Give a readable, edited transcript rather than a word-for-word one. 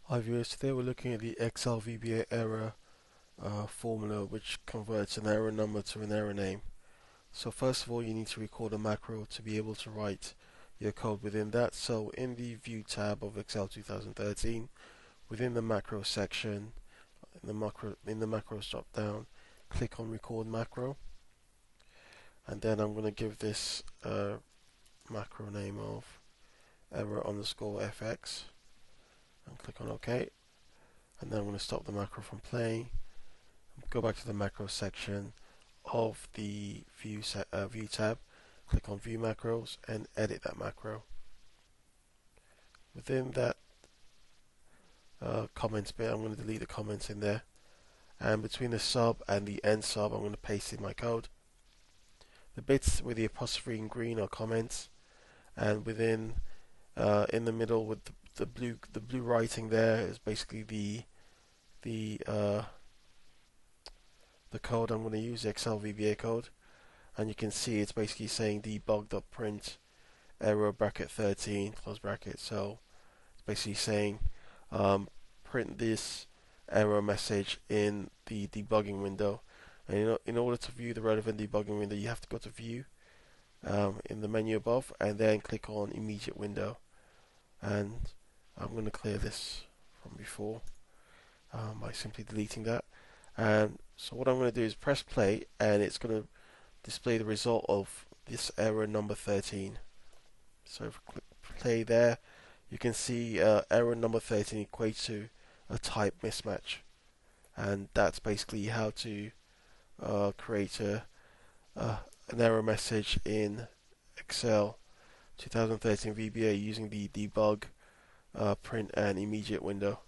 Hi viewers, today we're looking at the Excel VBA error formula which converts an error number to an error name. So first of all you need to record a macro to be able to write your code within that. So in the View tab of Excel 2013, within the macro section, in the macros drop down, click on record macro, and then I'm going to give this macro name of error underscore fx and click on OK, and then I'm going to stop the macro from playing. Go back to the macro section of the View tab, click on View Macros and edit that macro. Within that comments bit, I'm going to delete the comments in there, and between the sub and the end sub, I'm going to paste in my code. The bits with the apostrophe in green are comments, and within in the middle with the blue writing there is basically the code I'm going to use, the Excel VBA code, and you can see it's basically saying debug.print error bracket 13 close bracket. So it's basically saying print this error message in the debugging window, and in order to view the relevant debugging window you have to go to view in the menu above and then click on immediate window, and I'm going to clear this from before by simply deleting that. And so what I'm going to do is press play, and it's going to display the result of this error number 13. So if I click play there, you can see error number 13 equates to a type mismatch, and that's basically how to create an error message in Excel 2013 VBA using the debug, print and immediate window.